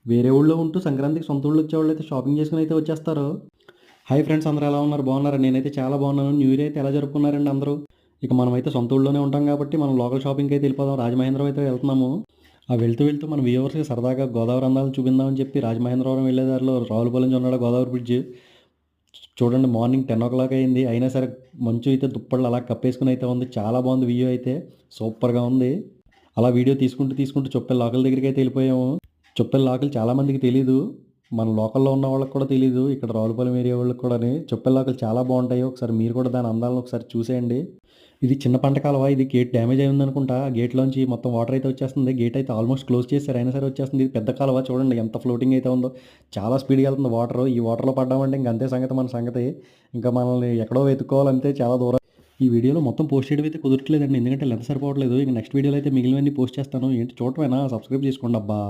వేరే ఊళ్ళో ఉంటూ సంక్రాంతికి సొంత ఊళ్ళో వచ్చేవాళ్ళు అయితే షాపింగ్ చేసుకుని అయితే వచ్చేస్తారు. హాయ్ ఫ్రెండ్స్, అందరూ ఎలా ఉన్నారు? బాగున్నారా? నేనైతే చాలా బాగున్నాను. న్యూ ఇయర్ అయితే ఎలా జరుపుకున్నారండి అందరూ? ఇక మనమైతే సొంత ఊళ్ళోనే ఉంటాం కాబట్టి మనం లోకల్ షాపింగ్కి అయితే వెళ్ళిపోదాం. రాజమహేంద్రం అయితే వెళ్తున్నాము. ఆ వెళ్తూ వెళ్తూ మన వ్యూవర్స్కి సరదాగా గోదావరి అందాలను చూపిందామని చెప్పి రాజమహేంద్రవరం వెళ్ళే దారిలో రావులపాలెం జొన్నాడ గోదావరి బ్రిడ్జ్ చూడండి. మార్నింగ్ 10 అయింది, అయినా సరే మంచు అయితే దుప్పట్లు అలా కప్పేసుకుని అయితే ఉంది. చాలా బాగుంది వ్యూ అయితే, సూపర్గా ఉంది. అలా వీడియో తీసుకుంటూ తీసుకుంటూ చొప్పల్ లోకల్ దగ్గరికి అయితే వెళ్ళిపోయాము. చొప్పల్ లోకల్ చాలామందికి తెలీదు. మన లోకల్‌లో ఉన్న వాళ్ళకి కూడా తెలీదు. ఇక్కడ రావులపాలెం ఏరియా వాళ్ళకి కూడాని. చొప్పల్ లోకల్ చాలా బావుంటాయి. ఒకసారి మీరు కూడా దాని అందాలను ఒకసారి చూసేయండి. ఇది చిన్న పంట కాలువ. ఇది గేట్ డ్యామేజ్ అయి ఉందనుకుంటా. ఆ గేట్‌లోంచి మొత్తం వాటర్ అయితే వచ్చేస్తుంది. గేట్ అయితే ఆల్మోస్ట్ క్లోజ్ చేశారు. అయినా సరే వచ్చేస్తుంది. ఇది పెద్ద కాలువ చూడండి ఎంత ఫ్లోటింగ్ అయితే ఉందో. చాలా స్పీడ్‌గా వెళ్తుంది వాటరు. ఈ వాటర్‌లో పడ్డామంటే ఇంక అంతే సంగతి మన సంగతి. ఇంకా మనల్ని ఎక్కడో వెతుక్కోవాలంతే చాలా దూరం. ఈ వీడియోలో మొత్తం పోస్ట్ చేయడం అయితే కుదరట్లేదండి. ఎందుకంటే లెంత్ సరిపోవట్లేదు. ఇంక నెక్స్ట్ వీడియోలో అయితే మిగిలినవన్నీ పోస్ట్ చేస్తాను. ఏంటి చూడటమేనా? సబ్స్క్రైబ్ చేసుకోండి అబ్బా!